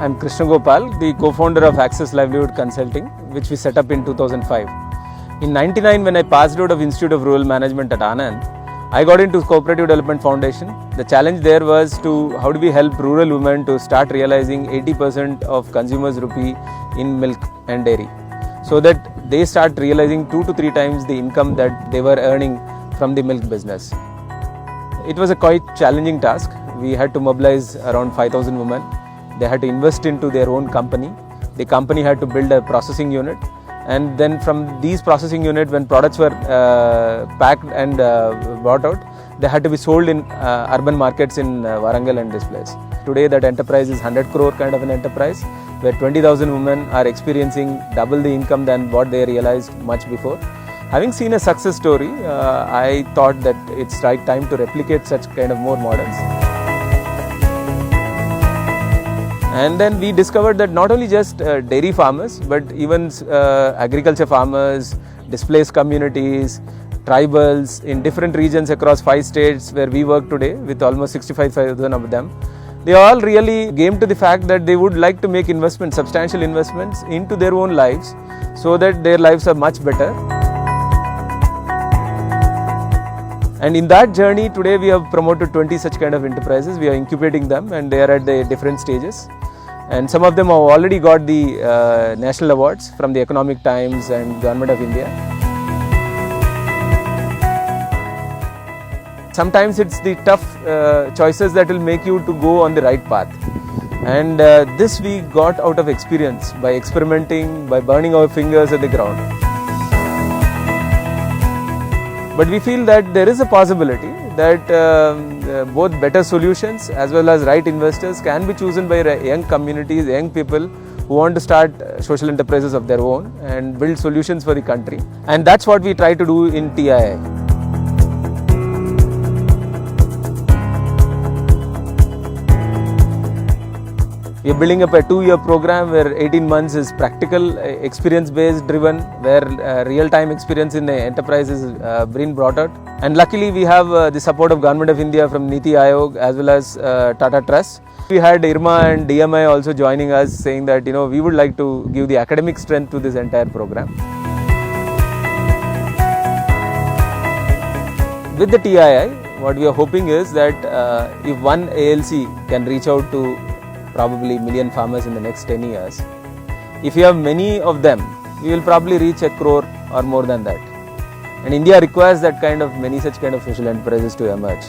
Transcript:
I'm Krishna Gopal, the co-founder of Access Livelihood Consulting, which we set up in 2005. In 99, when I passed out of Institute of Rural Management at Anand, I got into Cooperative Development Foundation. The challenge there was to how do we help rural women to start realizing 80% of consumers' rupee in milk and dairy, so that they start realizing 2 to 3 times the income that they were earning from the milk business. It was a quite challenging task. We had to mobilize around 5,000 women. They had to invest into their own company. The company had to build a processing unit, and then from these processing units, when products were packed and brought out, they had to be sold in urban markets in Warangal and this place. Today that enterprise is 100 crore kind of an enterprise, where 20,000 women are experiencing double the income than what they realized much before. Having seen a success story, I thought that it's right time to replicate such kind of more models. And then we discovered that not only just dairy farmers, but even agriculture farmers, displaced communities, tribals in different regions across 5 states where we work today with almost 65,000 of them, they all really came to the fact that they would like to make investments, substantial investments into their own lives, so that their lives are much better. And in that journey, today we have promoted 20 such kind of enterprises. We are incubating them, and they are at the different stages. And some of them have already got the national awards from the Economic Times and Government of India. Sometimes it's the tough choices that will make you to go on the right path. And this we got out of experience by experimenting, by burning our fingers at the ground. But we feel that there is a possibility that both better solutions as well as right investors can be chosen by young communities, young people who want to start social enterprises of their own and build solutions for the country. And that's what we try to do in TII. We are building up a 2-year program where 18 months is practical, experience-based driven, where real-time experience in the enterprise is being brought out. And luckily we have the support of Government of India from Niti Aayog as well as Tata Trust. We had IRMA and DMI also joining us, saying that we would like to give the academic strength to this entire program. With the TII, what we are hoping is that if one ALC can reach out to probably million farmers in the next 10 years. If you have many of them, we will probably reach 1 crore or more than that. And India requires that kind of many such kind of social enterprises to emerge.